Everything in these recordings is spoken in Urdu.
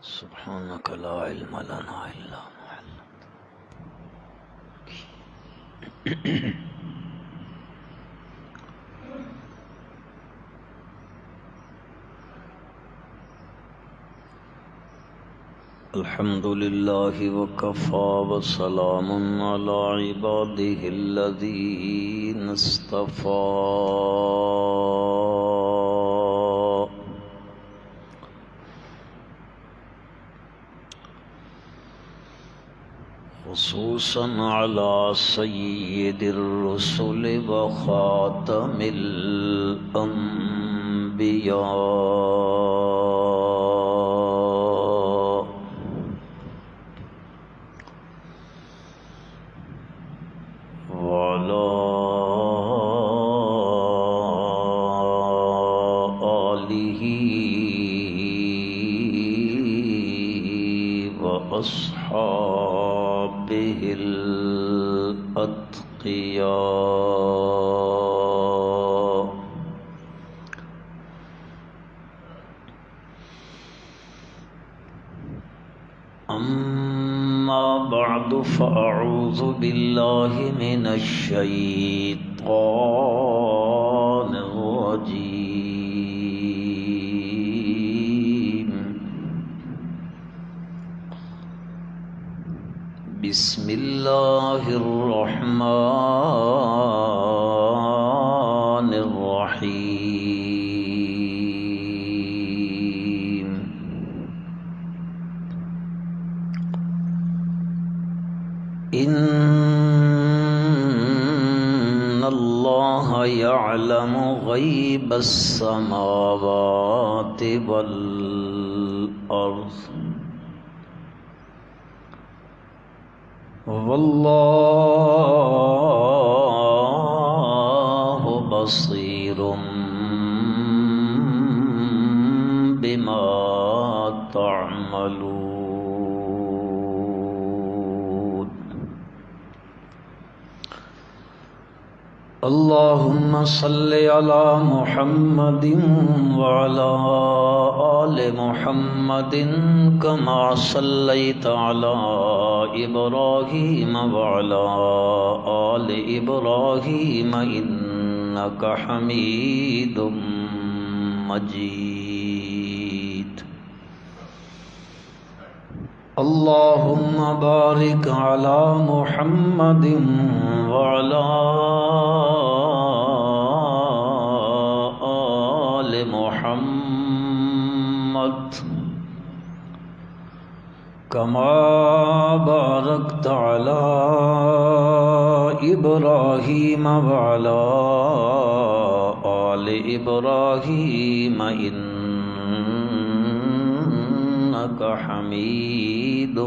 سبحانك لا علم لنا إلا ما الحمد لله وكفى وسلام على عباده الذين اصطفى خصوصا على سيد الرسل وخاتم الأنبياء وعلى آله وأصحابه الأتقياء أما بعد فأعوذ بالله من الشيطان الرجيم بسم الله الرحمن الرحيم إن الله يعلم غيب السماوات والأرض والله بصير بما تعملون اللهم صل على محمد وعلى آل محمد كما صليت على إبراهيم وعلى آل إبراهيم إنك حميد مجيد اللهم بارك على محمد وعلى آل محمد كما باركت على إبراهيم وعلى آل إبراهيم إنك حميد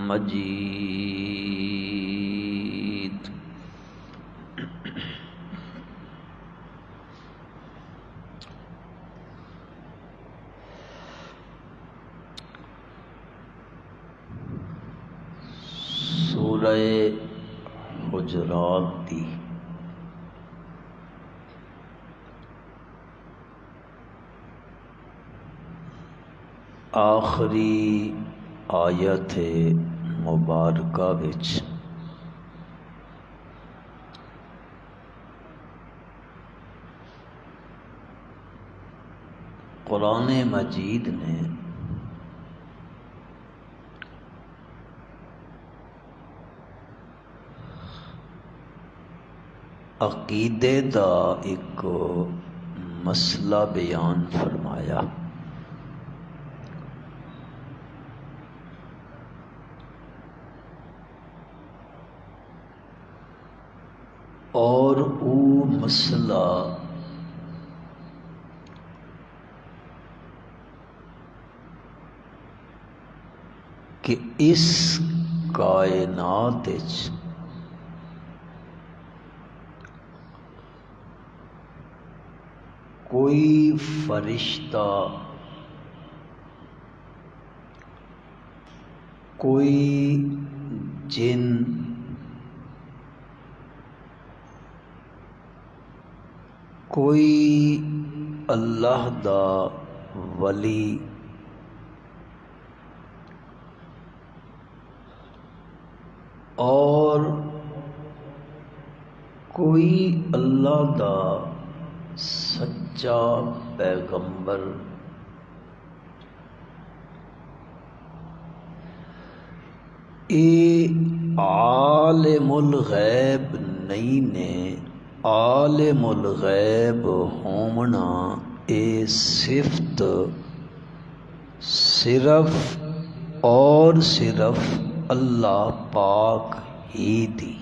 مجيد سورہ حجرات دی آخری آیت مبارکہ وچ قرآن مجید نے عقیدے دا ایک مسئلہ بیان فرمایا اور وہ مسئلہ کہ اس کائنات وچ کوئی فرشتہ کوئی جن کوئی اللہ دا ولی اور کوئی اللہ دا سچا پیغمبر اے عالم الغیب نہیں نے، عالم الغیب ہومنا اے صفت صرف اور صرف اللہ پاک ہی دی۔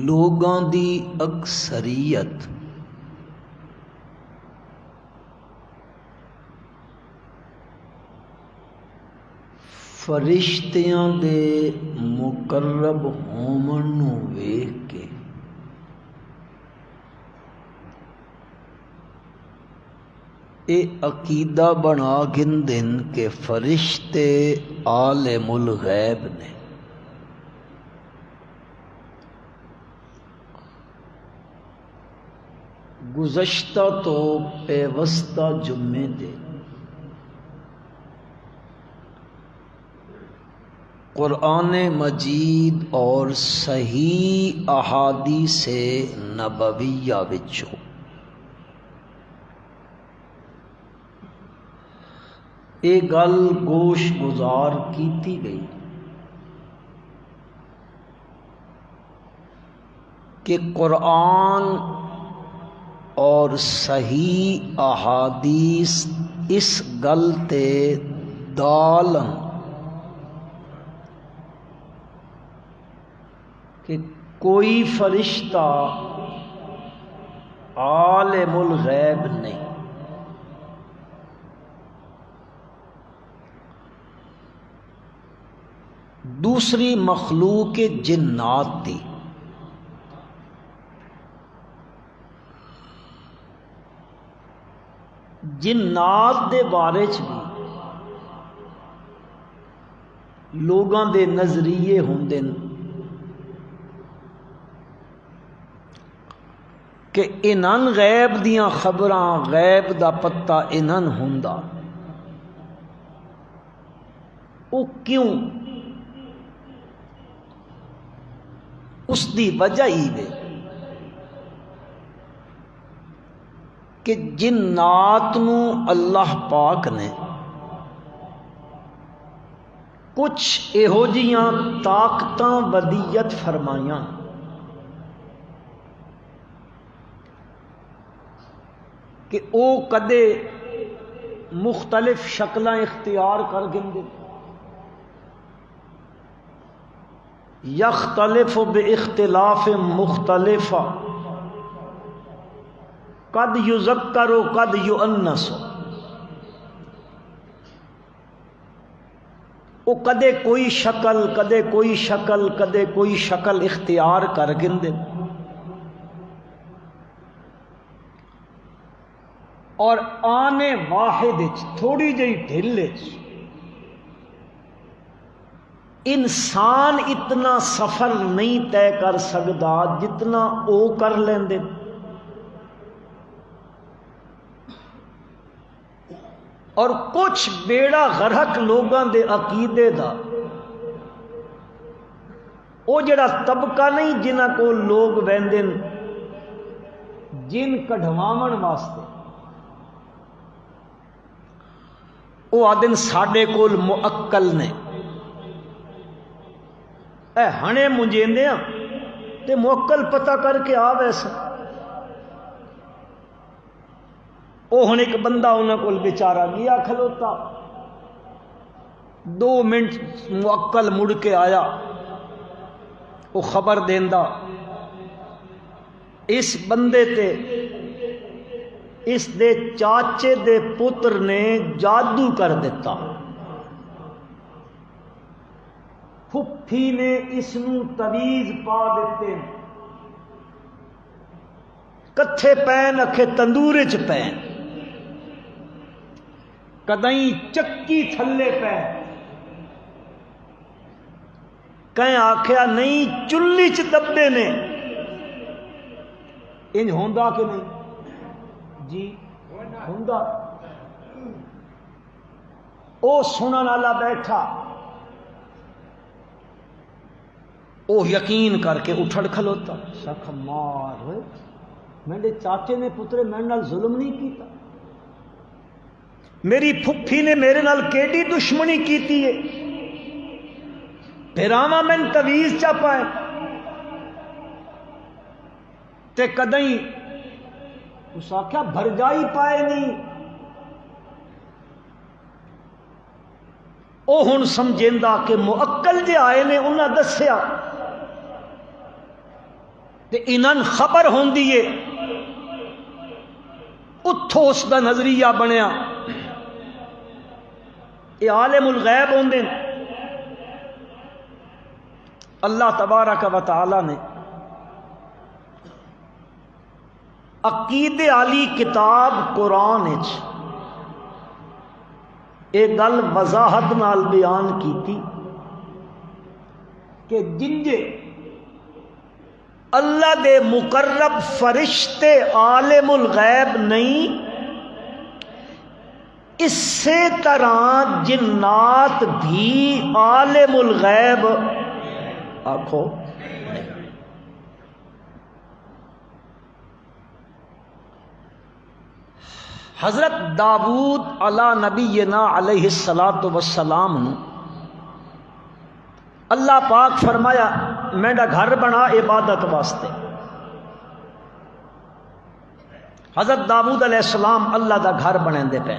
لوگاں دی اکثریت فرشتیاں دے مقرب ہومن نو ویکھ کے اے عقیدہ بنا گندن کہ فرشتے عالم الغیب نے۔ گزشتہ تو پیوستہ جمعے دے قرآن مجید اور صحیح احادیث نبویہ وچوں یہ گل گوش گزار کیتی گئی کہ قرآن اور صحیح احادیث اس گل تے دالن کہ کوئی فرشتہ عالم الغیب نہیں۔ دوسری مخلوق جنات دی جنات دے بارے چ بھی لوگاں دے نظریے ہوندے کہ انہاں غیب دیاں خبراں غیب دا پتہ انہاں ہوندا، او کیوں؟ اس دی وجہ ہی ہے کہ جنات نو اللہ پاک نے کچھ یہو جیاں طاقتاں ودیت فرمائیاں کہ او کدے مختلف شکلاں اختیار کر گندے، یختلف باختلاف مختلفہ، قد یذکر و قد یؤنس، وہ کدے کوئی شکل کدے کوئی شکل کدے کوئی شکل اختیار کر گندے، اور آنے واحد تھوڑی جہی ڈھل انسان اتنا سفر نہیں طے کر سکتا جتنا او کر لیندے۔ اور کچھ بیڑا غرق لوگاں دے عقیدے دا او جڑا طبقہ نہیں جنہاں کو لوگ ویندن جن کڈھواون واسطے، او آدن ساڈے کول معقل نے، اے ہنے منجیندے ہاں تے معقل پتہ کر کے آ ویسا۔ او ہن ایک بندہ انہاں کول بیچارہ گیا کھلوتا، 2 منٹ معقل مڑ کے آیا، او خبر دیندا اس بندے تے اس دے چاچے دے پتر نے جادو کر دیتا، پھپھی نے اس نو تویز پا دیتے، کتھے پین اکھے تندور چ پین، کدیں چکی تھلے پین، کہیں آکھیا نہیں چلی چ دبے نے، انج ہوندا کہ نہیں جی؟ ہوندا او سنن والا بیٹھا او یقین کر کے اٹھڑ کھلوتا شک مار ہوئے میرے چاچے نے پترے میرے نال ظلم نہیں کیتا، میری پھپھی نے میرے نال کیڑی دشمنی کیتی ہے، پھراواں میں تویز چا پائے تے کدیں اس آکھیا بھرجائی پائے نہیں۔ او ہن سمجھیندا کہ معقل جے آئے نے انہاں دسیا تے انہاں خبر ہوندی ہے، اتھوں اس دا نظریہ بنیا۔ یہ عالم الغیب ہوندے اللہ تبارک و تعالی نے عقیدے والی کتاب قرآن وچ ایک گل وضاحت نال بیان کیتی کہ جنجے اللہ دے مقرب فرشتے عالم الغیب نہیں، اسی طرح جنات بھی عالم الغیب آکھو۔ حضرت داؤد علی نبینا علیہ الصلاۃ والسلام نے اللہ پاک فرمایا میرا گھر بنا عبادت واسطے۔ حضرت داؤد علیہ السلام اللہ دا گھر بنے دے پے،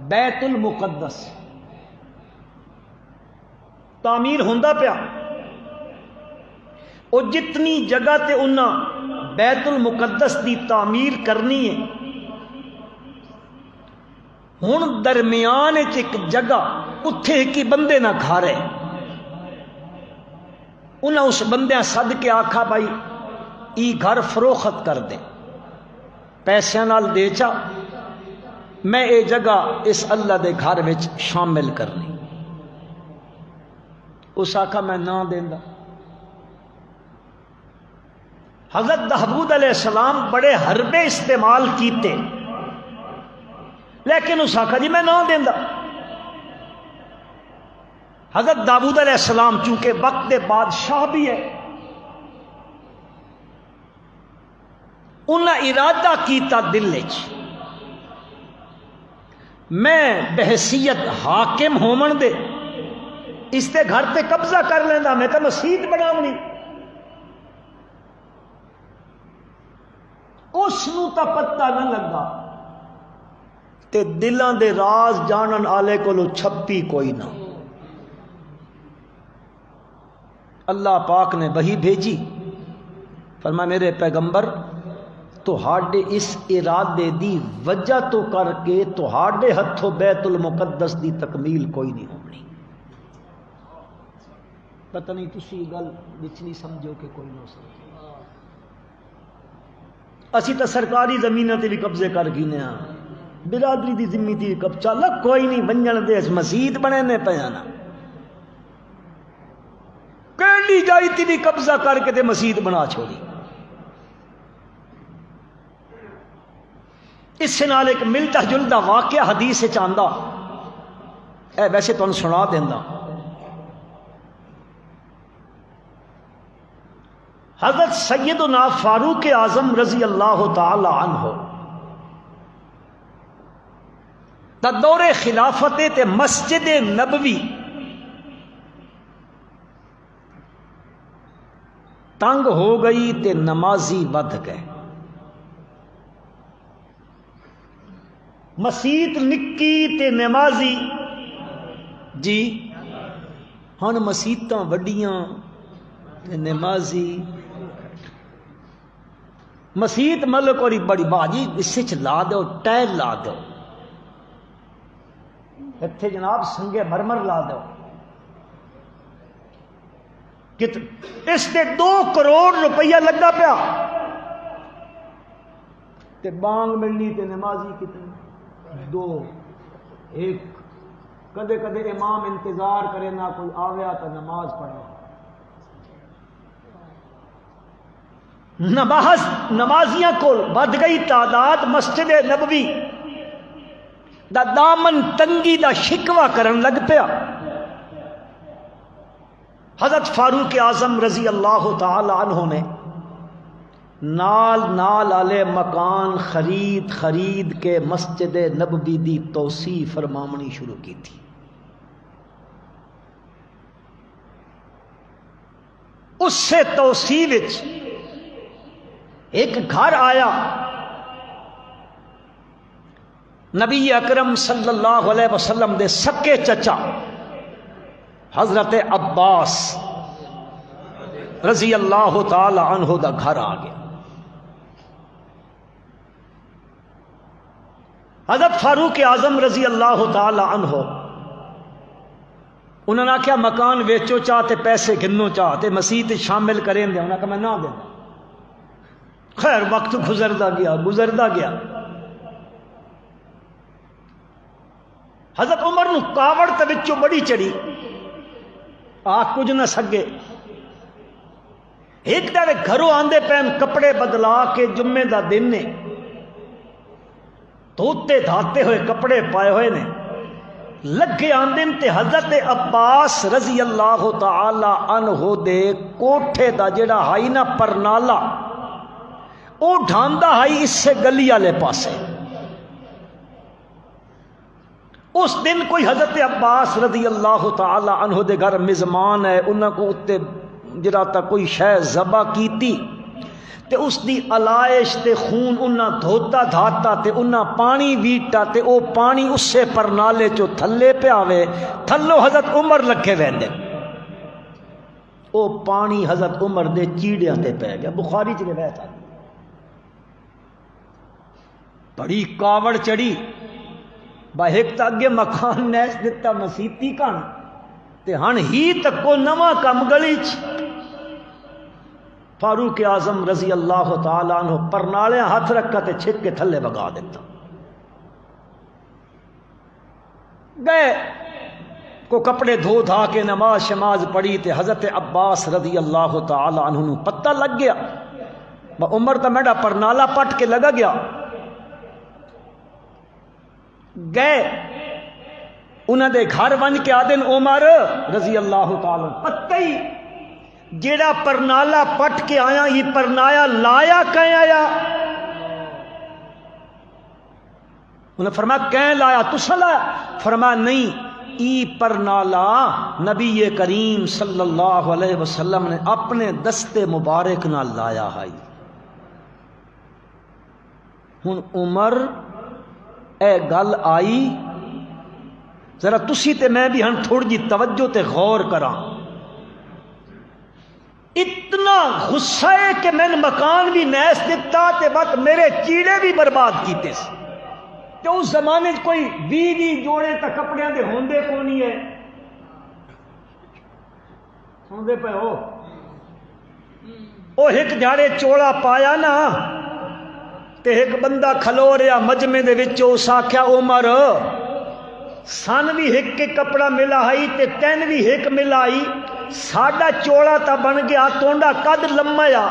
بیت المقدس تعمیر ہوندا پیا۔ او جتنی جگہ تے انہاں بیت المقدس دی تعمیر کرنی ہے، ہن درمیان ایک جگہ اتھے ایک بندے نہ گھر ہے، انہاں اس بندے سد کے آکھا بھائی ای گھر فروخت کر دے، پیسے نال دے چا، میں اے جگہ اس اللہ دے گھر وچ شامل کرنی۔ اس آکھا میں نہ دیندا۔ حضرت داؤد علیہ السلام بڑے حربے استعمال کیتے، لیکن اس آکھا جی میں نہ دیندا۔ حضرت داؤد علیہ السلام چونکہ وقت دے بادشاہ بھی ہے، انہاں ارادہ کیتا دل وچ میں بحیثیت حاکم ہومن دے اس تے گھر تے قبضہ کر لیندا، میں تے مسجد بناونی۔ اس نو تا پتہ نہ لگا تے دلاں دے راز جانن آلے کولو چھپی کوئی نہ۔ اللہ پاک نے وحی بھیجی، فرمایا میرے پیغمبر تہاڈے اس ارادے دی وجہ تو کر کے تہاڈے ہتھوں بیت المقدس دی تکمیل کوئی نہیں ہونی۔ پتہ نہیں تسی گل وچ سمجھو کہ کوئی نہ سمجھے۔ اسی تو سرکاری زمینوں تے بھی قبضے کر گینے ہاں، برادری دی ذمہ دی قبضہ لگ کوئی نہیں، ونجن دے مسجد بنے نے پیا نا، کیڑی جائی تی بھی قبضہ کر کے تے مسجد بنا چھوڑی۔ اس سے نال ایک ملتا جلتا واقعہ حدیث چاندہ اے ویسے تو سنا دینا۔ حضرت سیدنا فاروق اعظم رضی اللہ تعالی عنہ دا دور خلافت تے مسجد نبوی تنگ ہو گئی تے نمازی ود گئے، مسیت نکی تے نمازی جی ہن مسیتاں وڈیاں تے نمازی مسیت ملک اور بڑی باجی اسے چ لا دو ٹائل لا دو، اتنے جناب سنگے مرمر لا دو، اس تے 2 کروڑ روپیہ لگا پیا تے بانگ ملنی تے نمازی کتنے 2 1 کدے کدے امام انتظار کرے نہ کوئی آویا تو نماز پڑھے نمازیاں کو ود گئی تعداد، مسجد نبوی دا دامن تنگی دا شکوہ کرن لگ پیا۔ حضرت فاروق اعظم رضی اللہ تعالی عنہ نے نال والے مکان خرید کے مسجد نبوی دی توسیع فرماونی شروع کی تھی۔ اس سے توسیع وچ ایک گھر آیا، نبی اکرم صلی اللہ علیہ وسلم دے سکے چچا حضرت عباس رضی اللہ تعالی عنہ دا گھر آ گیا۔ حضرت فاروق اعظم رضی اللہ تعالی عنہ انہوں نے کیا مکان ویچو چاہتے پیسے گنو چاہتے مسیح شامل کریں دے، انہوں نے کہا میں نہ دیں۔ خیر وقت گزردا گیا۔ حضرت عمر نو کاوڑ تے وچوں بڑی چڑی، آ کچھ نہ سگے۔ ایک دے گھروں آندے پین کپڑے بدلا کے، جمعے دا دن نے، دھوتے دھاتے ہوئے کپڑے پائے ہوئے نے، لگے آندن تے حضرت عباس رضی اللہ تعالی عنہ دے کوٹھے دا جڑا ہائی نا پرنالا، او ڈھاندا ہائی اس سے گلی والے پاسے۔ اس دن کوئی حضرت عباس رضی اللہ تعالی عنہ دے گھر مزمان ہے، انہاں کو اتے جڑا تا کوئی شے ذبح کیتی تے اس دی علائش تے خون انہاں دھوتا دھاتا تے انہاں پانی ویٹا تے او پانی اس سے پرنالے چو تھلے پہ آوے، تھلو حضرت عمر لکھے ویندے، او پانی حضرت عمر دے چیڑیاں تے پہ گیا۔ بخاری چ روایت آ بڑی کاوڑ چڑی، با ایک تا اگے مکان نیس دتا مسیتی کان تے ہن ہی تک کو نواں کم گلی چ۔ فاروق اعظم رضی اللہ تعالی عنہ پرنالے ہاتھ رکھا تے چھک کے تھلے بگا دیتا۔ گئے کو کپڑے دھو دھا کے نماز شماز پڑھی تے حضرت عباس رضی اللہ تعالی عنہ نو پتہ لگ گیا، عمر تا میڈا پرنالا پٹ کے لگا گیا۔ گئے انہاں دے گھر ون کے آدن عمر رضی اللہ تعالی پتہ ہی جیڑا پرنالا پٹ کے آیا یہ پرنایا لایا کہیں آیا؟ انہیں فرمایا کہیں لایا؟ تسا لایا؟ فرمایا نہیں، ای پرنالا نبی کریم صلی اللہ علیہ وسلم نے اپنے دستے مبارک نہ لایا ہے۔ ہن عمر اے گل آئی، ذرا تسی تے میں بھی ہن تھوڑی جی توجہ تے غور کراں۔ اتنا غصہ ہے کہ میں نے مکان بھی نیس دیتا تے وقت میرے چیڑے بھی برباد کیتے سے، کہ اس زمانے کوئی 20 جوڑے تا کپڑے دے ہوندے کو نہیں ہے، سندے پہ ہو او ایک جاڑے چوڑا پایا نا تے ایک بندہ کھلو رہا مجمع دے وچ، اس آکھیا عمر سن بھی ایک کے کپڑا ملا آئی تے تین بھی ایک ملا آئی، ساڈا چوڑا تا بن گیا تونڈا قد لمیا،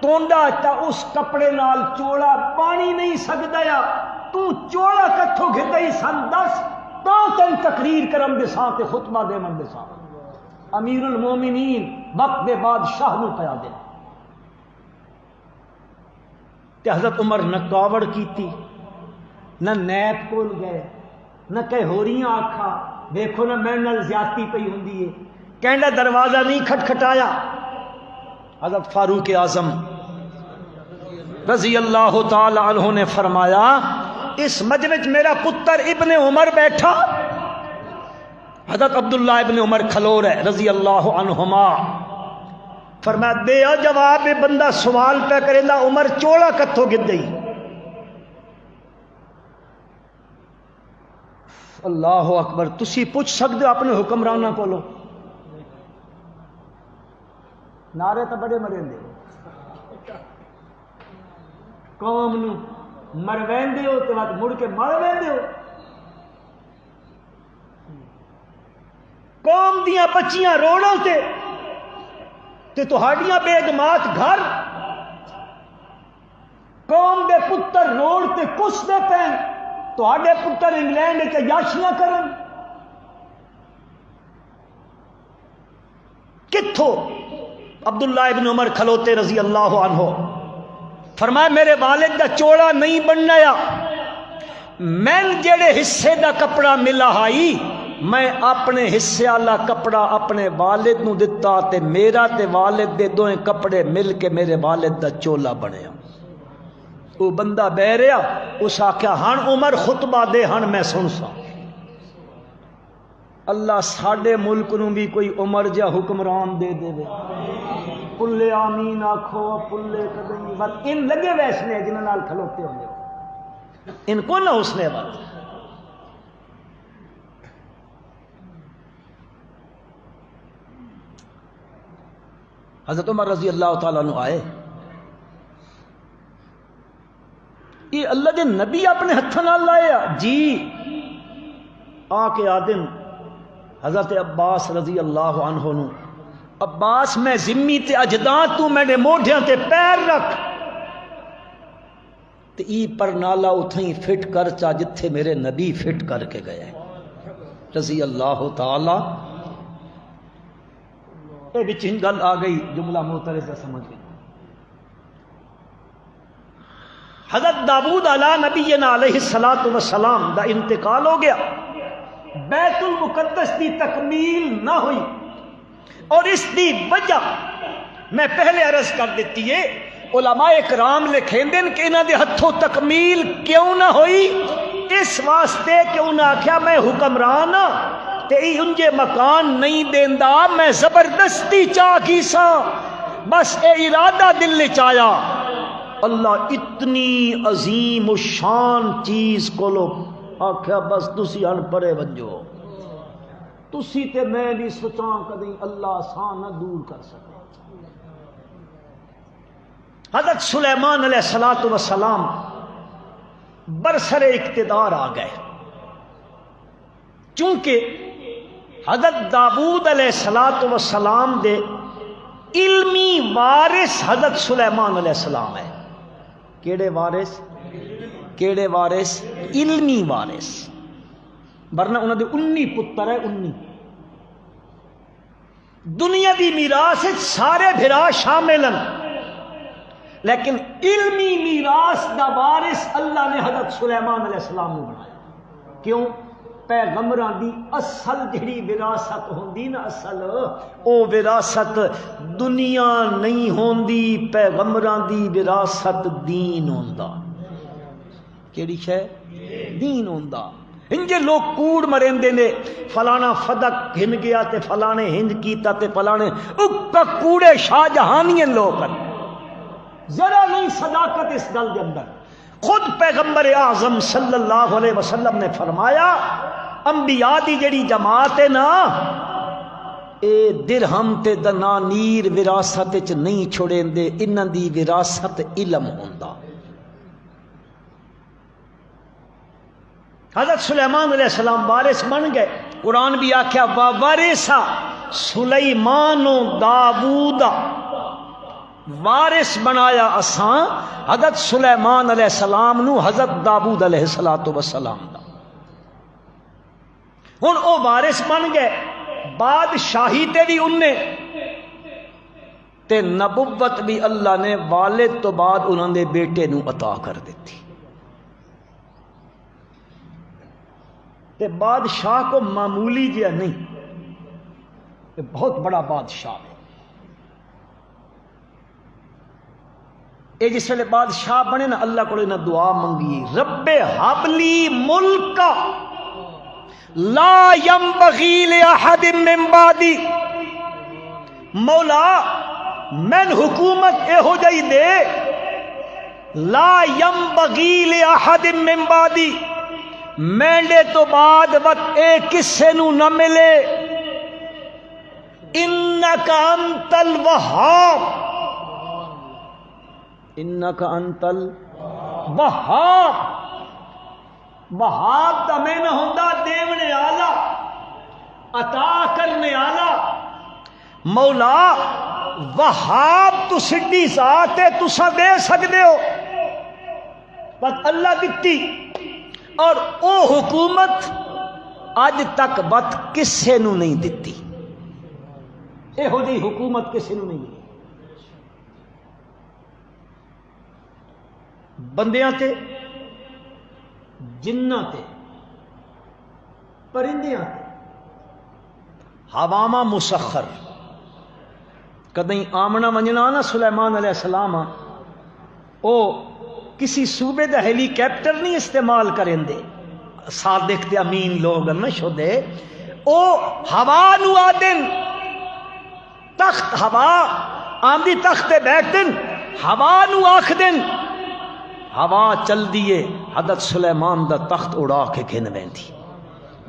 تونڈا تا اس کپڑے نال چوڑا پانی نہیں سکدا یا تو چوڑا کتھوں گھدائی سن دس تا تین تقریر کرم دے ساتھ خطبہ دے من دے ساتھ امیر المومنین وقت دے بادشاہ نو پیا دے تے حضرت عمر نہ کاوڑ کیتی نہ نیب کول گئے نہ کہ ہوریاں آکھا دیکھو نہ میں نال زیادتی پئی ہوندی ہے، کہندا دروازہ نہیں کھٹکھٹایا۔ حضرت فاروق اعظم رضی اللہ تعالی عنہ نے فرمایا اس مجمع میں میرا پتر ابن عمر بیٹھا، حضرت عبداللہ ابن عمر کھلو رہے رضی اللہ عنہما، فرمایا دے جواب بندہ سوال پہ کریندا عمر چوڑا کتھوں گد گئی؟ اللہ اکبر، تسی پوچھ سکتے ہو اپنے حکمرانہ کو لو، نعرے تو بڑے مرے دے قوم نو مروین دے ہو تو بعد مڑ کے مروین دے ہو، قوم دیاں بچیاں روڑوں تے تہاڈیاں بیگمات گھر قوم دے پتر روڈ تے کس دے پین تواڈے پتر انگلینڈ وچ عیاشیاں کرن کتھوں عبداللہ ابن عمر کھلوتے رضی اللہ عنہ فرمایا میرے والد دا چوڑا نہیں بننا یا میں جڑے حصے دا کپڑا ملا ہائی میں اپنے حصے والا کپڑا اپنے والد نو دتا تے میرا تے والد دے دوئیں کپڑے مل کے میرے والد دا چولا بنیا وہ بندہ بہ رہا اس آکھیا ہن عمر خطبہ دے ہن میں سن سا اللہ ساڈے ملک نو بھی کوئی عمر جا حکمران دے دے پلے آمین آکھو پلے قدمی بل ان لگے ویسنے جنہاں نال کھلوتے ہوندے ان کو نہ حسنے بات حضرت عمر رضی اللہ تعالیٰ عنہ آئے یہ اللہ دے نبی اپنے ہتھاں نال لائے جی آ کے آدن حضرت عباس رضی اللہ عنہ نو عباس میں ذمی تے اجداں تو میرے موڈھیاں تے پیر رکھ تے ای پر نالا اتھیں فٹ کر چا جتھے میرے نبی فٹ کر کے گئے رضی اللہ تعالی اے بچ گل آ گئی جملہ معترضہ سمجھ گئی حضرت داؤد علیہ نبینا علیہ السلام دا انتقال ہو گیا بیت المقدس دی تکمیل نہ ہوئی اور اس دی وجہ میں پہلے عرض کر دیتی ہے علماء اکرام لکھیں دن کہ انہاں دے ہتھوں تکمیل کیوں نہ ہوئی اس واسطے کہ انہاں آکھیا میں حکمران تے انجے مکان نہیں دیندا میں زبردستی چاہ کی سا بس اے ارادہ دل وچ آیا اللہ اتنی عظیم و شان چیز کو لو آکھیا بس تسی ان پرے ونجو تسی تے میں نہیں سوچاں کدی اللہ آسان نہ دور کر سکے حضرت سلیمان علیہ السلام برسر اقتدار آ گئے چونکہ حضرت داؤد علیہ السلام دے علمی وارث حضرت سلیمان علیہ السلام ہے کیڑے وارث علمی وارث ورنہ انہوں دے 19 پتر ہے 19 دنیا دی میراث سارے بھرا شامل ہیں لیکن علمی میراث دا وارث اللہ نے حضرت سلیمان علیہ السلام نے بنایا کیوں پیغمبران دی اصل جڑی وراثت ہوندی نا اصل او وراثت دنیا نہیں ہوندی پیغمبران دی وراثت دین ہوندا کیڑی شے دین ہوندا انجے لوگ کوڑ مریندے نے فلانا فدق ہن گیا تے فلانے ہنج کیتا تے فلانے اکا کوڑے شاہ جہانین لوگ ذرا نہیں صداقت اس گل کے اندر خود پیغمبر اعظم صلی اللہ علیہ وسلم نے فرمایا انبیاء دی جڑی جماعت ہے نا اے درہم تے دنانیر وراثت وچ نہیں چھوڑیندے انہاں دی وراثت علم ہوندا حضرت سلیمان علیہ السلام وارث بن گئے قرآن بھی آکھیا وارثا سلیمان و داؤد وارث بنایا اساں حضرت سلیمان علیہ السلام نو حضرت داؤد علیہ السلام دا ہن او وارث بن گئے بادشاہی تے بھی انہیں تے نبوت بھی اللہ نے والد تو بعد انہوں نے بیٹے نو عطا کر دیتی تے بادشاہ کو معمولی جیا نہیں یہ بہت بڑا بادشاہ ہے اے جس ویلے بادشاہ بنے نا اللہ کو نہ دعا منگی رب حبلی ملکا لا ينبغي لأحد من بعدی مولا میں حکومت اے ہو جائی دے لا ينبغي لأحد من بعدی میںڈے تو بعد وقت اے کسے نو نہ ملے انکا انت الوہاب انکا انت الوہاب وہاب دا میں نہ ہوندا دیونے آلہ عطا کرنے آلہ مولا وہاب تو سڈی ذات ہے تسا دے سکدے ہو بس اللہ دیتی، اور او حکومت اج تک بت کسے نو نہیں دیتی، یہو جی حکومت کسے نو نہیں دی، بندیاں تے، جناں تے، پرندیاں تے، ہواواں مسخر، کدیں آمنا منجنا نا سلیمان علیہ السلام او کسی صوبے دا ہیلی کاپٹر نہیں استعمال کریں دے، صادق تے امین لوگ نہ شدے، او ہوا نو آدن تخت، ہوا آمدی تخت تے بیٹھ دن، ہوا نو آکھ دن، ہوا چل دیے حضرت سلیمان دا تخت اڑا کے گھن ویندی،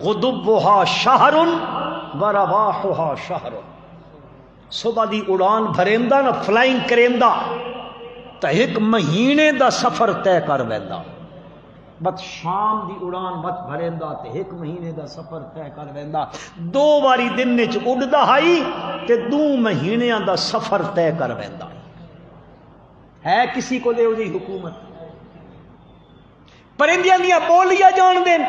غدبها شہر ورواحها شہر، صبح دی اڑان بھریندا نا فلائنگ کریندہ تا ایک مہینے دا سفر طے کر ویندا، بس شام دی اڑان بچ بھریندا تے ایک مہینے دا سفر طے کر ویندا، دو واری دن وچ اڑدا ہائی تے 2 مہینیاں دا سفر طے کر ویندا، ہے کسی کو دے دی حکومت؟ پرندیاں دیاں بولیاں جان دین،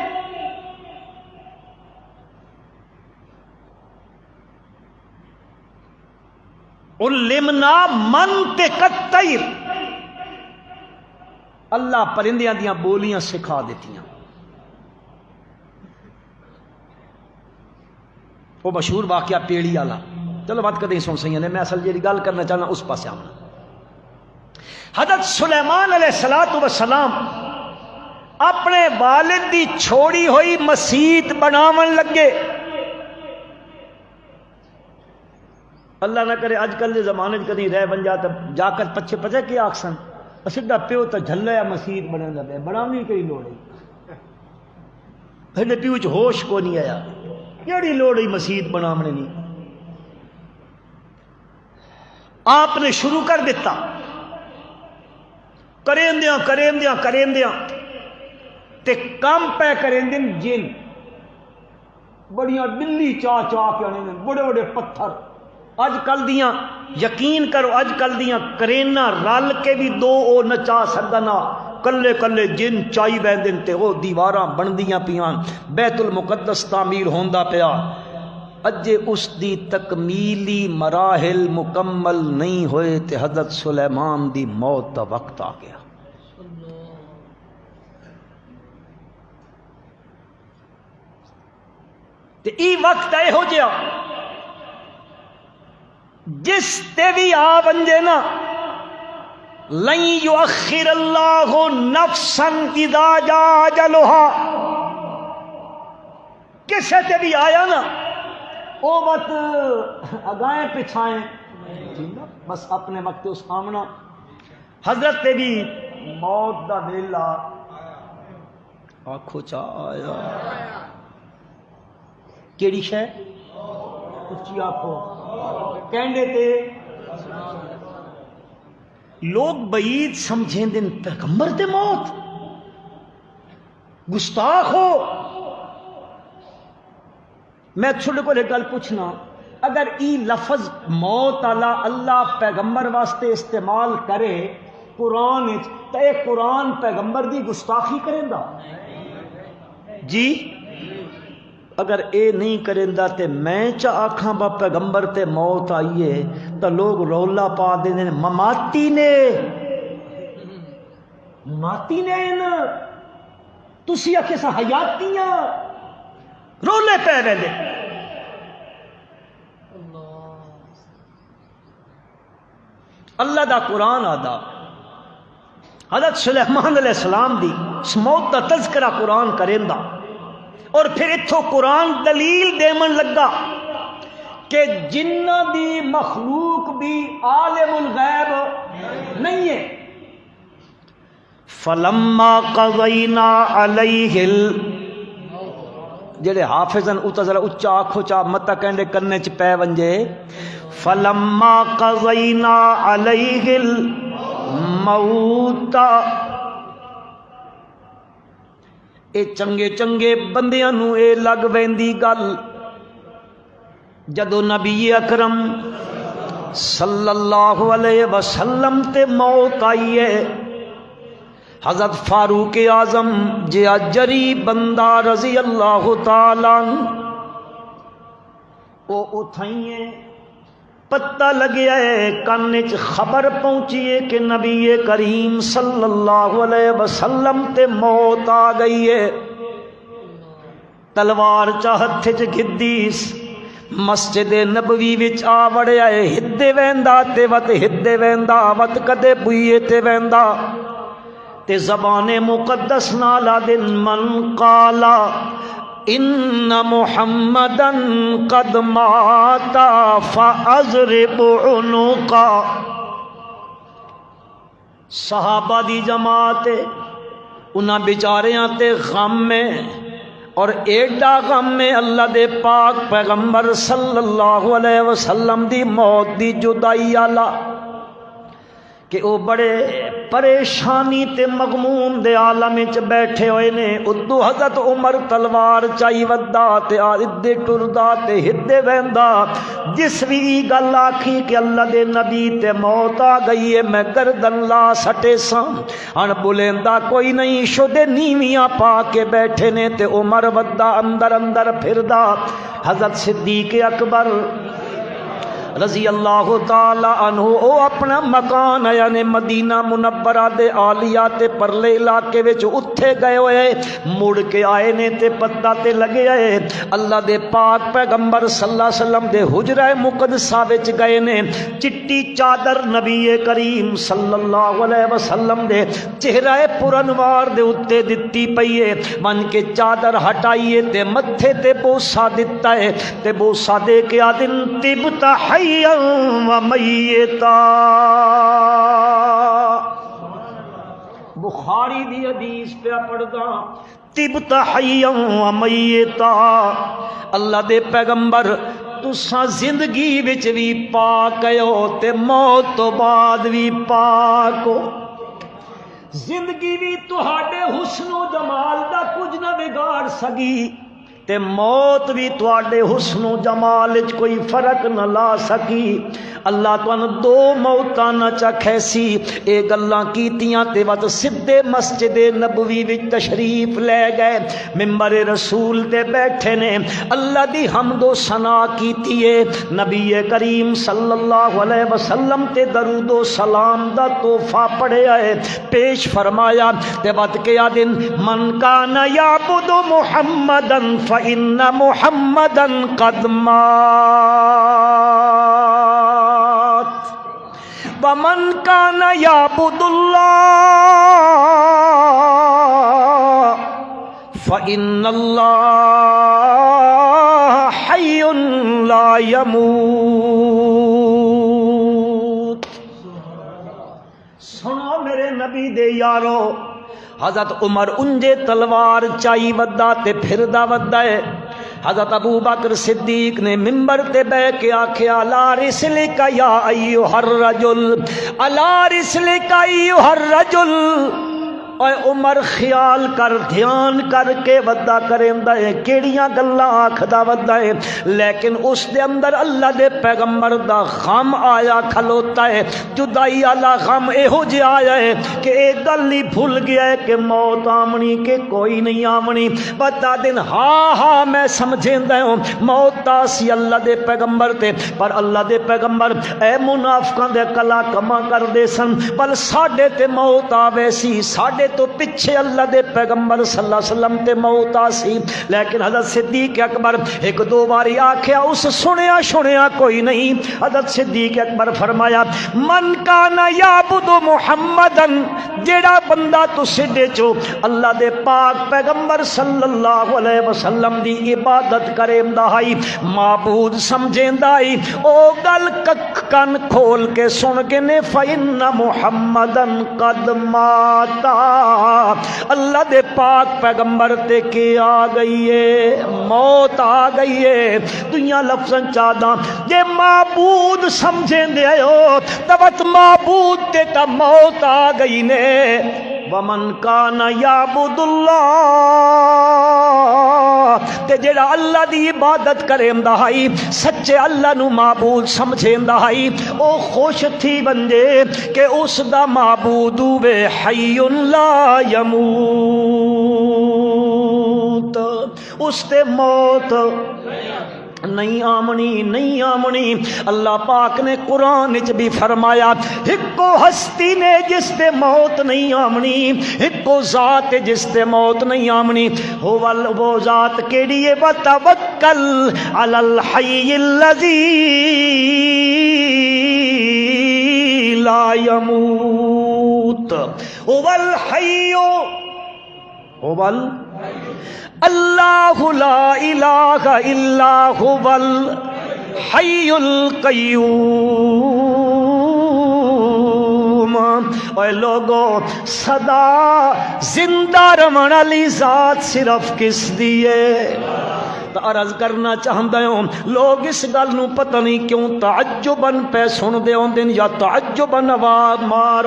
علمنا منطق الطیر، اللہ پرندیاں دیاں بولیاں سکھا دیتیاں، وہ مشہور واقعہ پیڑی والا، چلو بات کدیں سن سہی نے، میں اصل جی گل کرنا چاہنا اس پاسے آنا۔ حضرت سلیمان علیہ السلام اپنے والد دی چھوڑی ہوئی مسجد بناون لگے، اللہ نہ کرے اج کل کے زمانے کدیں رہ بن جا کر پچھے پچھے کیا آکسن سیدھا پیو تو جھلیا مسجد بنا لگے، بناونی کی لوڑ ہے، پیو چ ہوش کو نہیں آیا، کیڑی لوڑ ہے مسجد بناونے نہیں، آپ نے شروع کر دیتا، کریندیاں تے کم پہ کریندیں جن، بڑیاں بلی چاہ کے آنے، بڑے بڑے پتھر، اج کل دیاں یقین کرو اج کل دیاں کرینا رل کے بھی 2 او نچا سکنا، کلے کلے جن چائی بیندن تے وہ دیواراں بندیاں پیان، بیت المقدس تعمیر ہوندا پیا، اجے اس دی تکمیلی مراحل مکمل نہیں ہوئے تے حضرت سلیمان دی موت دا وقت آ گیا۔ تے ای وقت اے ہو جیا جس تے بھی آ بنجے نا، لن یؤخر اللہ نفسا اذا جاء اجلها، کسے تے بھی آیا نا او وقت اگائیں پچھائیں، بس اپنے وقت اس آمنا، حضرت تے بھی موت دا ویلا آنکھوں چا آیا، کیڑی شے اچھی آنکھوں کہندے تے لوگ بعید سمجھیں دن پیغمبر تے موت گستاخ ہو۔ میں چھوڑے کو ایک گل پوچھنا، اگر ای لفظ موت اللہ پیغمبر واسطے استعمال کرے قرآن تو اے قرآن پیغمبر دی گستاخی کریندا جی؟ اگر اے نہیں کریندا تے میں چا آکھاں با پیغمبر تے موت آئیے تو لوگ رولا پا دیں مماتی نے نا تسی آکھے سا حیاتیاں رولے پہ رہے۔ اللہ دا قرآن آدھا حضرت سلیمان علیہ السلام دی موت دا تذکرہ قرآن کریں دا، اور پھر اتھو قرآن دلیل دیمن لگا کہ جنہ دی مخلوق بھی عالم الغیب نہیں ہے۔ فلما قضینا علیہ جڑے حافظن اتا ذرا اچا آنکھو چا متا کہندے کرنے چ پے ونجے، فلما قضینا علیہ الموت، اے چنگے چنگے بندیاں نو اے لگ ویندی گل جدو نبی اکرم صلی اللہ علیہ وسلم تے موت آئیے، حضرت فاروق اعظم جیا جری بندہ رضی اللہ تعالی او اتھائیں پتہ لگیا ہے کان وچ خبر پہنچی ہے کہ نبی کریم صلی اللہ علیہ وسلم تے موت آ گئی ہے. تلوار چاہت چ گدیس مسجد نبوی وچ آ وڑیا ہے. ہدے ویندا تے وت ہدے ویندا وت کدے بوئے تے ویندا تے زبان مقدس نالا دن من قالا ان محمدن قد ماتا فاضرب عنقا. صحابہ دی جماعت انہاں بیچاریاں تے غم میں اور ایڈا غم میں اللہ دے پاک پیغمبر صلی اللہ علیہ وسلم دی موت دی جدائی آلا کہ وہ بڑے پریشانی تے مغموم دے عالم وچ بیٹھے ہوئے نے. ادو حضرت عمر تلوار چائی ودا تے ادے ٹردا تے ہدے ویندا جس بھی گل آکھی کہ اللہ دے نبی تے موت آ گئی ہے میں گردن لا سٹے ساں ہن بولیندا کوئی نہیں شدے نیویاں پا کے بیٹھے نے تے عمر ودا اندر اندر پھردا. حضرت صدیق اکبر رضی اللہ تعالی عنہ او اپنا مکان یعنی مدینہ منورہ دے عالیہ تے پرلے علاقے وچ اتھے گئے ہوئے مڑ کے آئے نے تے پتہ تے لگے آئے اللہ دے پاک پیغمبر صلی اللہ علیہ وسلم دے حجرہ مقدسہ وچ گئے نے. چٹی چادر نبی کریم صلی اللہ علیہ وسلم دے چہرہ پرانوار دے اتے دتی پئی ہے. من کے چادر ہٹائیے تے متھے تے بوسا دتا ہے تے بوسا دے کے آدن تبتا ومیتا. بخاری دی حدیث پہ پڑھدا تبت حیا ومیتا. اللہ دے پیغمبر تساں زندگی وچ بھی پاک ہو تے موت تو بعد بھی پاک ہو. زندگی بھی تہاڈے حسن و جمال دا کچھ نہ بگاڑ سکی تے موت بھی تواڈے حسن و جمال وچ کوئی فرق نہ لا سکی. اللہ تانوں دو موتاں نہ چکھیسی اے گلاں کیتیاں تے وت سدھے مسجد نبوی وچ تشریف لے گئے منبر رسول تے بیٹھے نے اللہ دی حمد و ثنا کیتی ہے نبی کریم صلی اللہ علیہ وسلم تے درود و سلام دا تحفہ پڑھیا ہے پیش فرمایا تے وت کے آدن من کان یعبد محمدن فإن محمدًا قد مات ومن كان يعبد الله فإن الله حي لا يموت. سنو میرے نبی دے یارو حضرت عمر انجے تلوار چائی ودا تے پھردا ودا ہے. حضرت ابو بکر صدیق نے منبر تے بہ کے آکھیا لا رسلک یا ایھا الرجل الا رسلک ایھا الرجل. اے عمر خیال کر دھیان کر کے ودا کریندا ہے کیڑیاں گلاں آکھدا ودا ہے لیکن اس دے اندر اللہ دے پیغمبر دا غم آیا کھلوتا ہے جدائی والا غم ایہو جہا آیا ہے کہ اے گل ہی بھول گیا ہے کہ موت آمنی کہ کوئی نہیں آمنی. بتا دن ہاں میں سمجھیندا ہوں موت آسی اللہ دے پیغمبر تے پر اللہ دے پیغمبر اے منافقاں دے کلا کما کر دے سن بل ساڈے تے موت آوے سی ساڈے تو پیچھے اللہ دے پیغمبر صلی اللہ علیہ وسلم تے موت آسی. لیکن حضرت صدیق اکبر ایک دو باری آکھیا اس سنیا کوئی نہیں. حضرت صدیق اکبر فرمایا من کان یعبد محمدن جیڑا بندہ تو سڈے چو اللہ دے پاک پیغمبر صلی اللہ علیہ وسلم دی عبادت کریندا ہے معبود سمجھیندا ہے او گل کن کھول کے سن کے نے فإن محمدن قد ماتا. اللہ دے پاک پیغمبر تے کے آ گئی ہے موت آ گئی ہے. دنیا لفظاں چاہداں جے معبود سمجھیں دے ہو تبت معبود تے تا موت آ گئی نے. ومن کان یعبد اللہ، تے جڑا اللہ دی عبادت کریندا ہے سچے اللہ نو معبود سمجھیندا ہے او خوش تھی بنجے کہ اس دا معبود ہوے حی لا یموت، اس تے موت نہیں آمنی نہیں آمنی۔ اللہ پاک نے قرآن وچ بھی فرمایا ہکو ہستی نے جس تے موت نہیں آمنی، ہکو ذات جس تے موت نہیں آمنی، وہ ذات کیڑی ہے؟ وتوکل علی الحی الذی لا یموت، هو الحی اللہ لا الہ الا هو الحی القیوم۔ اے لوگو صدا زندہ رمن والی ذات صرف کس دی ہے؟ تو عرض کرنا چاہتا ہوں لوگ اس گل نو پتہ نہیں کیوں تعجبن پہ سن دے ہوندن یا تعجبن آواز مار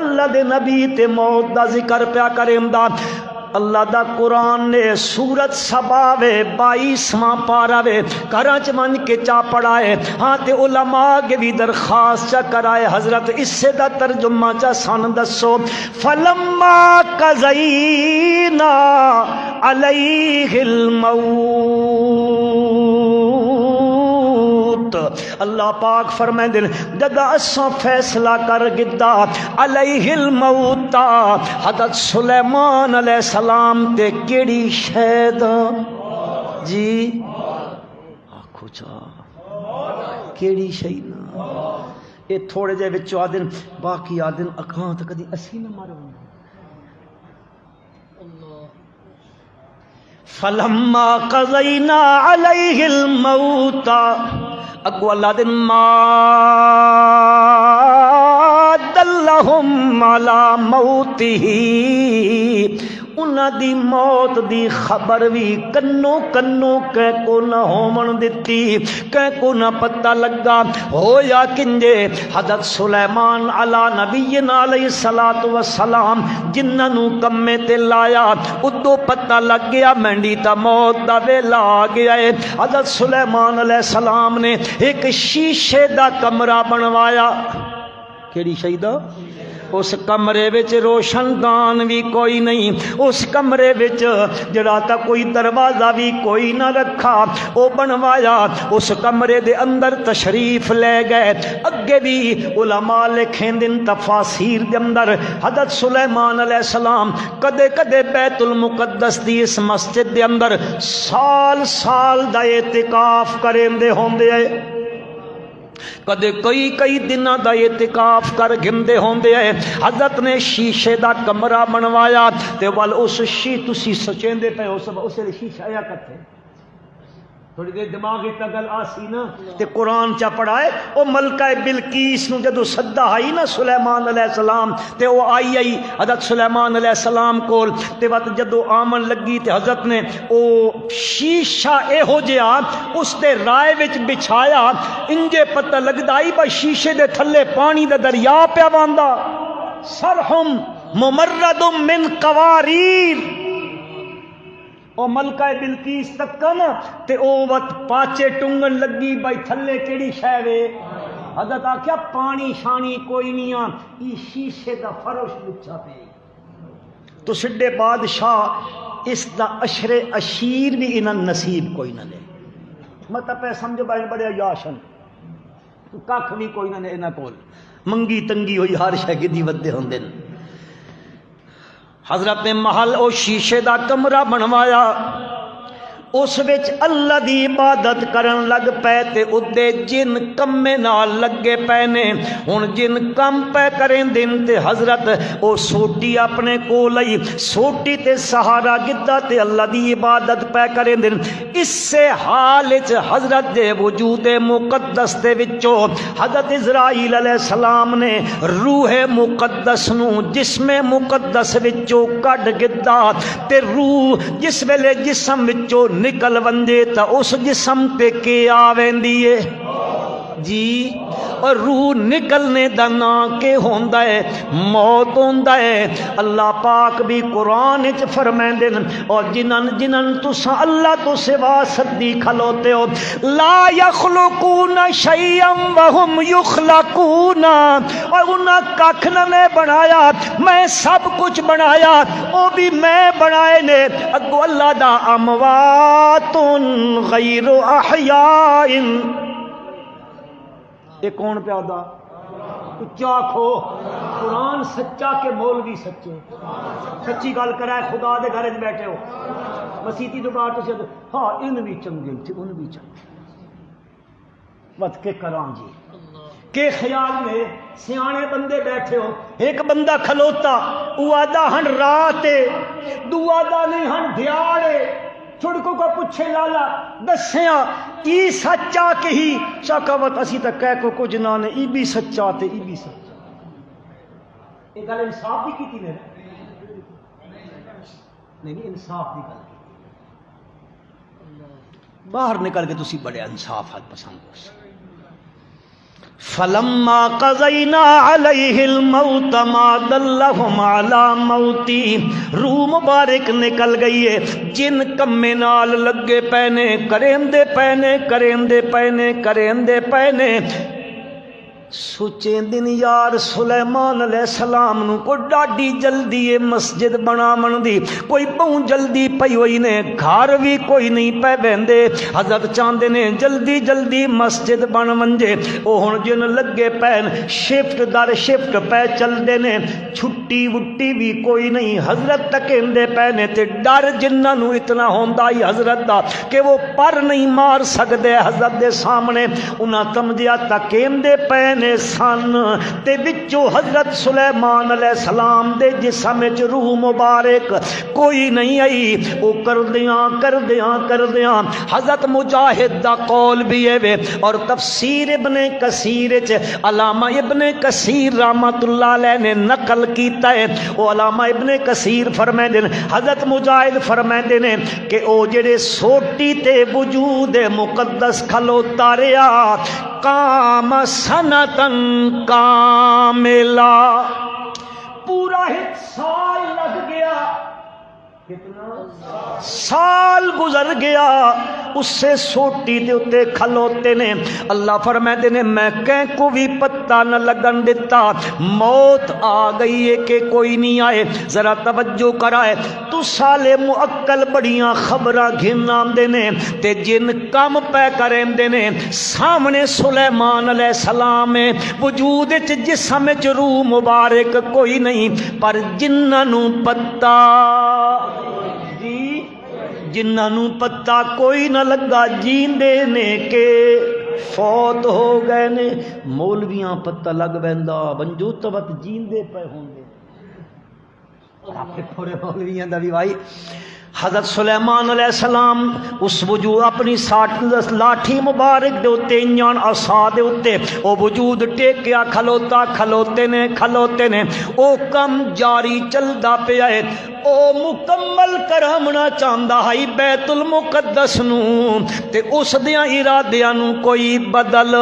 اللہ دے نبی تے موت دا ذکر پیا کریندا۔ اللہ دا قرآن نے سورت سبا وے 22واں پارا وے گھراں چ من کے چا پڑھائے، ہاں تے علماء کے بھی درخواست چا کرائے حضرت اس سے دا ترجمہ چا سن دسو۔ فلما قضینا علیہ الموت، اللہ پاک فرمائے جدا اساں فیصلہ کر گدا علیہ الموت حضرت سلیمان علیہ السلام تے کیڑی شہد جی آکھو چا کیڑی شہید اے تھوڑے جے وچوں آدن باقی آدن اکھاں تے کدی اسی نہ مارو۔ فلما قضینا علیہ الموت، اگو اللہ دن ما دلہم علی موتہ، انہاں دی موت دی خبر بھی کنو کنو کہ کو نہ ہومن دتی، کہ کو نہ پتہ لگا ہویا کنجے حضرت سلیمان علی نبینا علیہ الصلوۃ والسلام جنہاں نو کمے تے لایا ادو پتہ لگ گیا مینڈی تا موت دا ویلا آ گیا ہے۔ حضرت سلیمان علیہ السلام نے ایک شیشے دا کمرہ بنوایا، کیڑی شہیدہ؟ اس کمرے وچ روشن دان بھی کوئی نہیں، اس کمرے وچ جڑا تا کوئی دروازہ بھی کوئی نہ رکھا، او بنوایا اس کمرے دے اندر تشریف لے گئے۔ اگے بھی علماء لکھیں دن تفاسیر دے اندر حضرت سلیمان علیہ السلام کدے کدے بیت المقدس دی اس مسجد دے اندر سال سال دا اعتکاف کریندے ہوندے ہیں، کدے کئی دنوں دا اعتکاف کر گھندے ہوندے ہیں۔ حضرت نے شیشے دا کمرہ بنوایا تے وال اس تسی سوچیندے پے اس شیشہ آیا کتے تھوڑی دیر دماغ گل آسی نا تے قرآن چا پڑھائے او ملکہ بلقیس نو جدو سدا آئی نا سلیمان علیہ السلام تے او آئی حضرت سلیمان علیہ السلام کول تے وقت جدو آمن لگی تے حضرت نے او شیشہ اے ہو جیا اس تے رائے وچ بچھایا، انجے پتہ لگدائی با شیشے دے تھلے پانی دا دریا پیا واندا، سرہم ممرد من قواریر۔ او ملکہ بلقیس تک نا تے او وقت پاچے ٹنگن لگی بھائی تھلے کیڑی شے وے، حضرت آکھیا پانی شانی کوئی نہیں آ، ای شیشے دا فرش بچھا پے تو سڈے بادشاہ اس دا عشر عشیر بھی انہاں نصیب کوئی نہ لے، مت پہ سمجھو بھائی بڑے عیاشن ککھ بھی کوئی نہ لے انہاں کول، منگی تنگی ہوئی ہر شے گدی ودے ہوندے۔ حضرت نے محل او شیشے دا کمرہ بنوایا، اس وچ اللہ دی عبادت کرن لگ پے تے اودے جن کمے نال لگے پے نے، ہن جن کم پے کریں دن تے حضرت او سوٹی اپنے کول لئی سوٹی تے سہارا گدا تے اللہ دی عبادت پے کریں دن۔ اس سے حال وچ حضرت دے وجود مقدس دے وچوں حضرت اسرائیل علیہ السلام نے روح مقدس نو جسم مقدس وچوں کڈ گدا تے روح جس ویلے جسم وچوں نکل وندے تا اس جسم تے کے آویندی ہے، جی اور روح نکلنے دا نا کہ ہوندا ہے موت ہوندا ہے۔ اللہ پاک بھی قرآن وچ فرماندے نے اور جنن تساں اللہ تو سوا سدی کھلوتے ہو لا یخلقون شیئا وہم یخلقون، اور انہاں ککھ نہ بنایا میں سب کچھ بنایا وہ بھی میں بنائے نے اگو اللہ دا اموات غیر احیاء۔ یہ کون پیادا اچا کھو قرآن سچا کہ مولوی سچے؟ سچی گل کرائے خدا دے گھر بیٹھے ہو مسیتی تو بات تو ہاں ان بھی چنگے تھے ان بھی چنگے بت کے کران جی کے خیال میں سیانے بندے بیٹھے ہو ایک بندہ کھلوتا وہ آدھا ہن رات دو آدھا نہیں ہن دیاڑے چھڑکو کو پوچھے لالا دسیاں ای سچا کہ ہی چاکاوت اسی تک کہہ کو کچھ نہ نے ای بھی سچا تے ای بھی سچا۔ یہ گل انصاف بھی کی نے نہیں انصاف دی گل باہر نکل کے تسی بڑے انصاف حد پسند ہو۔ فلما قضینا علیہ الموت ما دلہم علی موتی، روح مبارک نکل گئی ہے جن کمے نال لگے پینے کریندے پینے سوچیں دن یار سلیمان علیہ السلام نو کو ڈاڈی جلدی ہے مسجد بناون دی کوئی بہوں جلدی پئی ہوئی نے گھر بھی کوئی نہیں پے بہندے حضرت چاندے نے جلدی جلدی مسجد بن منجے او ہن جن لگے پین شفٹ در شفٹ پے چل دے نے چھٹی وٹی بھی کوئی نہیں حضرت تکیندے پینے تے ڈر جنہاں نو اتنا ہوندا ہی حضرت دا کہ وہ پر نہیں مار سکدے حضرت دے سامنے انہاں سمجھیا تکیندے پین سن تے وچوں حضرت سلیمان علیہ السلام دے جسم وچ روح مبارک کوئی نہیں آئی او کردیاں حضرت مجاہد دا قول بھی ہے اور تفسیر ابن کثیر وچ علامہ ابن کثیر رحمۃ اللہ علیہ نے نقل کیتا ہے او علامہ ابن کثیر فرماندے نے حضرت مجاہد فرماندے نے کہ او جڑے سوٹی تے وجود مقدس کھلوتا رہیا قام سنتن کاملا پورا ایک سال لگ گیا کتنا سال گزر گیا اس سے سوٹی دے اتے کھلوتے نے اللہ فرماتے نے میں کہیں کو بھی پتہ نہ لگن دیتا موت آ گئی ہے کہ کوئی نہیں آئے ذرا توجہ کرائے تو سالے معقل بڑیاں خبراں گھناں دے نے تے جن کم پہ کریں دے نے سامنے سلیمان علیہ السلام وجود جسم وچ روح مبارک کوئی نہیں پر جنہاں نو پتہ جی جنہاں نو پتہ کوئی نہ لگا جیندے نے کہ فوت ہو گئے نے مولویاں پتہ لگ ویندا بنجو توت جیندے پے ہوندے آپ تھوڑے مولویاں دا بھی بھائی حضرت سلیمان علیہ السلام اس وجود اپنی لاٹھی مبارک دے اتے انجان عصا دے اتے او وجود ٹیکیا کھلوتے نے او کم جاری چلدا پیا ہے او مکمل کرامنا چاہندا ہے بیت المقدس نو تے اس دیاں ارادیاں نو کوئی بدل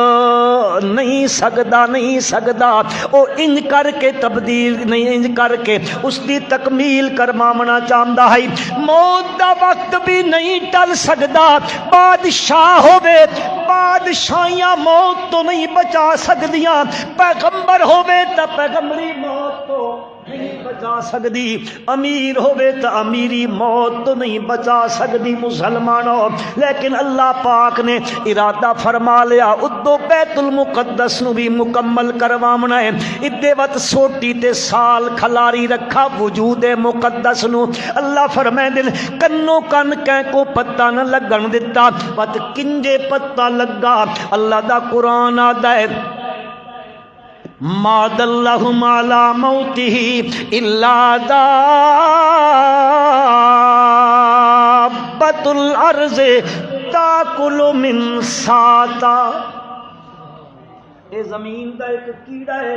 نہیں سکدا او انج کر کے تبدیل نہیں انج کر کے اس دی تکمیل کرواونا چاہندا ہے موت دا وقت بھی نہیں ٹل سکدا بادشاہ ہوے بادشاہیاں موت تو نہیں بچا سکدیاں پیغمبر ہوے تا پیغمبری موت تو نہیں بچا سکدی امیر ہوے تا امیری موت تو نہیں بچا سکدی مسلمانوں لیکن اللہ پاک نے ارادہ فرما لیا ادو بیت المقدس نو بھی مکمل کرواونا ہے ادے وقت سوٹی تے سال کھلاری رکھا وجود مقدس نو اللہ فرمائے دن کنو کن کہیں کو پتہ نہ لگن دیتا وقت کنجے پتہ لگا اللہ دا قرآن آدھا ہے ما دلہم علی موتہ الا دابۃ الارض تاکل من ساتا اے زمین دا ایک کیڑا ہے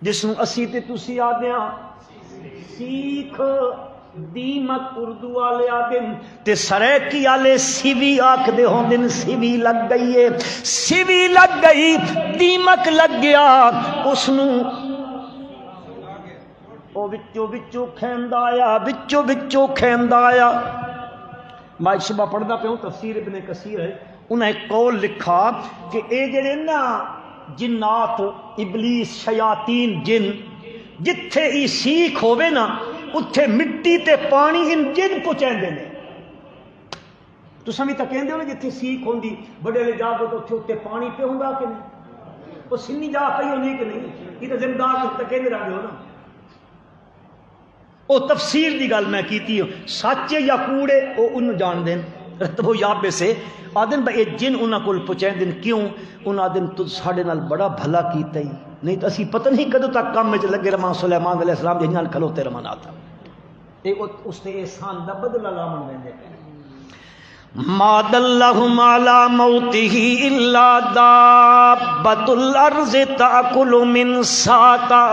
جس نو اسی تے تسی آدھے ہاں سیکھ دیمک اردو والے آدن تے سریکی والے سیوی آکھدے ہوندن سیوی لگ گئی ہے، سیوی لگ گئی، دیمک لگ گیا، اس نو او وچوں وچوں کھیندا آیا، وچوں وچوں کھیندا آیا۔ میں صبح پڑھدا پیا ہوں تفسیر ابن کثیر ہے، انہیں ایک قول لکھا کہ اے جڑے نا جنات ابلیس شیاطین جن جتھے ای سیکھ ہووے نا اتھے مٹی تے پانی ان جن پہنچاندے نے۔ تساں وی تاں کہندے ہو نا جتھے سیکھ ہوندی بڑے لے جا کے اتھے اتنے پانی پہ ہوندا کہ نہیں، وہ سنی جا پئی ہونی کہ نہیں، یہ تو زمدار تے کہندے رہندے ہو نا۔ او تفسیر دی گل میں کیتی ہوں، سچ یا کوڑے او انہوں جان دین رتبو یابے سے آدن بھائی جن انہاں کول پہنچائیں دن کیوں انہاں دن تو ساڑے نال بڑا بھلا کیتا ہی نہیں تو اسی پتہ نہیں کدو تک کام میں لگے رمان سلیمان علیہ السلام جن نال کھلوتے رمان آتا اس نے احسان دا بدلہ لامن ویندے ما دلہم علی موتہ الا دابۃ الارض تاکل من ساتا۔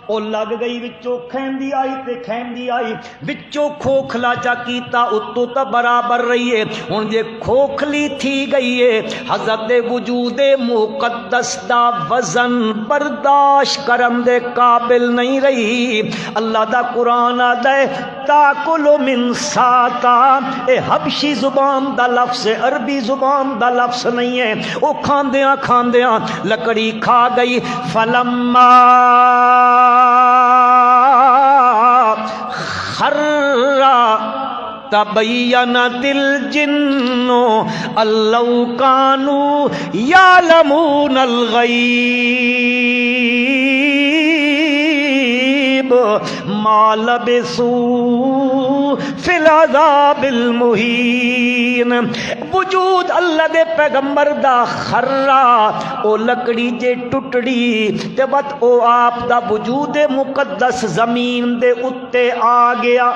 او لگ گئی وچوں کھیندی آئی تے کھیندی آئی وچوں کھوکھلا چا کیتا اتو تا برابر رہی ہے۔ ہن جے کھوکھلی تھی گئی ہے حضرت وجود مقدس دا وزن برداشت کرن دے قابل نہیں رہی۔ اللہ دا قرآن آدھا ہے تاکل من ساتا، اے حبشی زبان دا لفظ عربی زبان دا لفظ نہیں ہے۔ او کھاندیاں کھاندیاں لکڑی کھا گئی۔ فلما خر تبینت الجن ان لو کانوا یعلمون الغیب ما لبثوا فی العذاب المہین۔ وجود اللہ دے پیغمبر دا خرا او لکڑی جے ٹٹڑی تے بات او آپ دا وجود مقدس زمین دے اتے آ گیا۔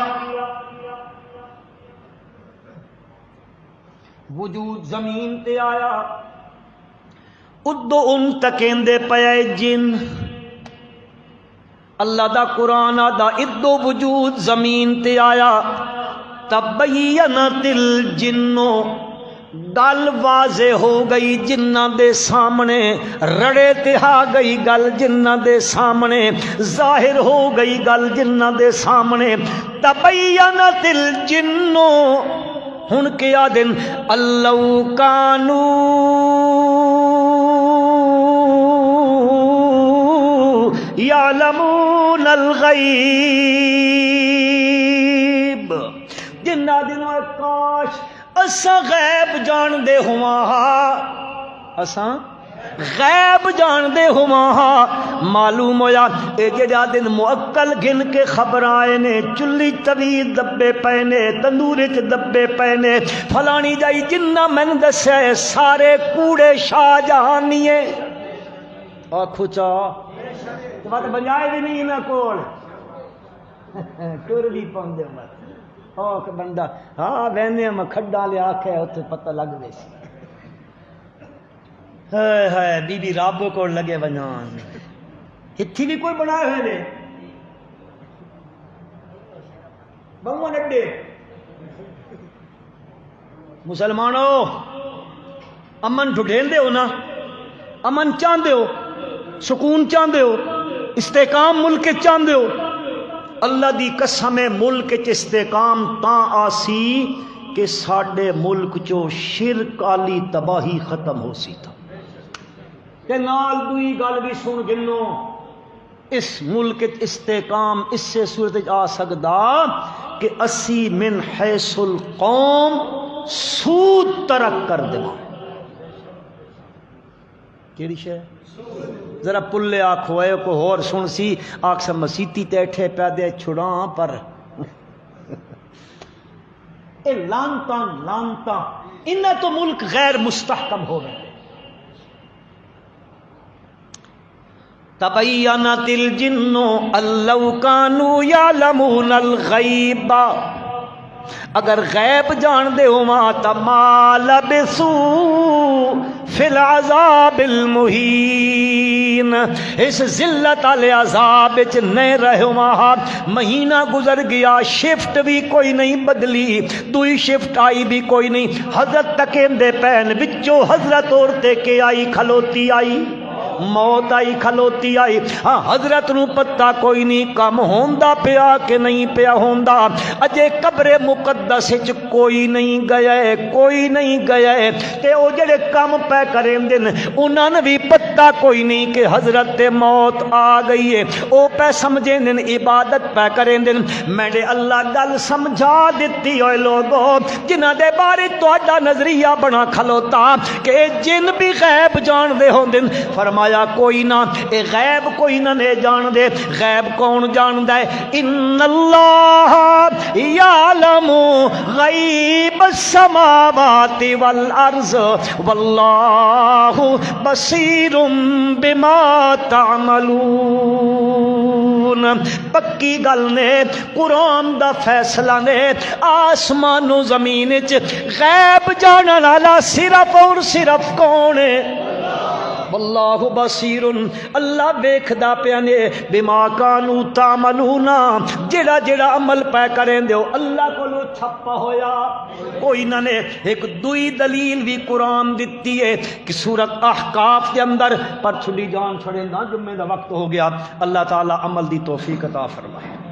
وجود زمین تے آیا ادو ان تکین دے پئے جن۔ اللہ دا قرآن دا ادو وجود زمین تے آیا تبینت الجنو، گل واضح ہو گئی جنہ دے سامنے، رڑے تے آ گئی گل جنہ دے سامنے، ظاہر ہو گئی گل جنہ دے سامنے۔ تبینت الجنو، ہن کیا دن اللہ کانو یعلمون الغیب، جنہ دنوں کاش اساں غیب جان دے ہواں، اساں غیب جان دے ہواں۔ معلوم ہویا اے جڑا دن معقل گن کے خبر آئے نے، چلی توی دبے پے نے، تندور چ دبے پے نے، فلانی جائی جنہ میں دسے سارے کوڑے شاہ جہانیے۔ آکھو چا بات بجائے بھی نہیں نہ کول ٹر بھی پاؤندے مت اوک بندہ ہاں وینے میں کھڈا لے آکھے اتنے پتہ لگ گئے سی۔ ہے بی بی رابو کو لگے ونجان ہتھی بھی کوئی بنائے ہوئے نے بہو نڈے مسلمانوں امن ڈھونڈے ہو نا، امن چاہتے ہو، سکون چاہتے ہو، استحکام ملک چاہتے ہو، اللہ دی قسم ملک چ استحکام تاں آسی کہ ساڈے ملک چو شرک والی تباہی ختم ہو سی تھا۔ تے نال دوئی گل بھی سن گنو، اس ملک استحکام اس سے صورت آ سکدا کہ اسی من حیث القوم سود ترک کر دیں۔ کیڑی شے ذرا پلے آکھو اے کو ہور سن سی آکھ سا مسیتی تیٹھے پیدے چھڑاں پر اے لانتاں لانتاں انہیں تو ملک غیر مستحکم ہو گئے۔ تبینت الجن ان لو کانوا یعلمون الغیب، اگر غیب جان دے ہوواں تا ما لبسو فی العذاب المہین، اس ذلت والے عذاب وچ نہیں رہے ہوواں، مہینہ گزر گیا شفٹ بھی کوئی نہیں بدلی، دوئی شفٹ آئی بھی کوئی نہیں، حضرت تکیم دے پین وچوں حضرت عورتے کے آئی کھلوتی آئی، موت آئی کھلوتی آئی، ہاں حضرت نو پتہ کوئی نہیں کم ہوندا پیا کہ نہیں پیا ہوندا، اجے قبر مقدس وچ کوئی نہیں گیا ہے، کوئی نہیں گیا ہے، تے او جڑے کم پہ کریں دن انہاں نے بھی پتہ کوئی نہیں کہ حضرت موت آ گئی ہے، او پہ سمجھیں دن عبادت پہ کریں دن۔ میں نے اللہ گل سمجھا دیتی ہوئے لوگوں جنہاں دے بارے تہاڈا نظریہ بنا کھلوتا کہ جن بھی غیب جان دے ہون دن، فرمایا کوئی نہ، اے غیب کوئی نہ نے جان دے، غیب کون جان دے؟ ان اللہ یعلم غیب السماوات والارض واللہ بصیر بما تعملون۔ پکی گل نے قرآن دا فیصلہ نے آسمان و زمین وچ غیب جانن والا صرف اور صرف کون ہے؟ واللہ بصیر، اللہ ویکھدا پیا نے بما کانوا تعملون، جڑا جڑا عمل پہ کریں دیو اللہ کولو چھپا ہویا کوئی نہ نے۔ ایک دوئی دلیل بھی قرآن دتی ہے کہ سورۃ احقاف کے اندر، پر چھلی جان چھڑے نا جمعے دا وقت ہو گیا، اللہ تعالی عمل دی توفیق عطا فرمائے۔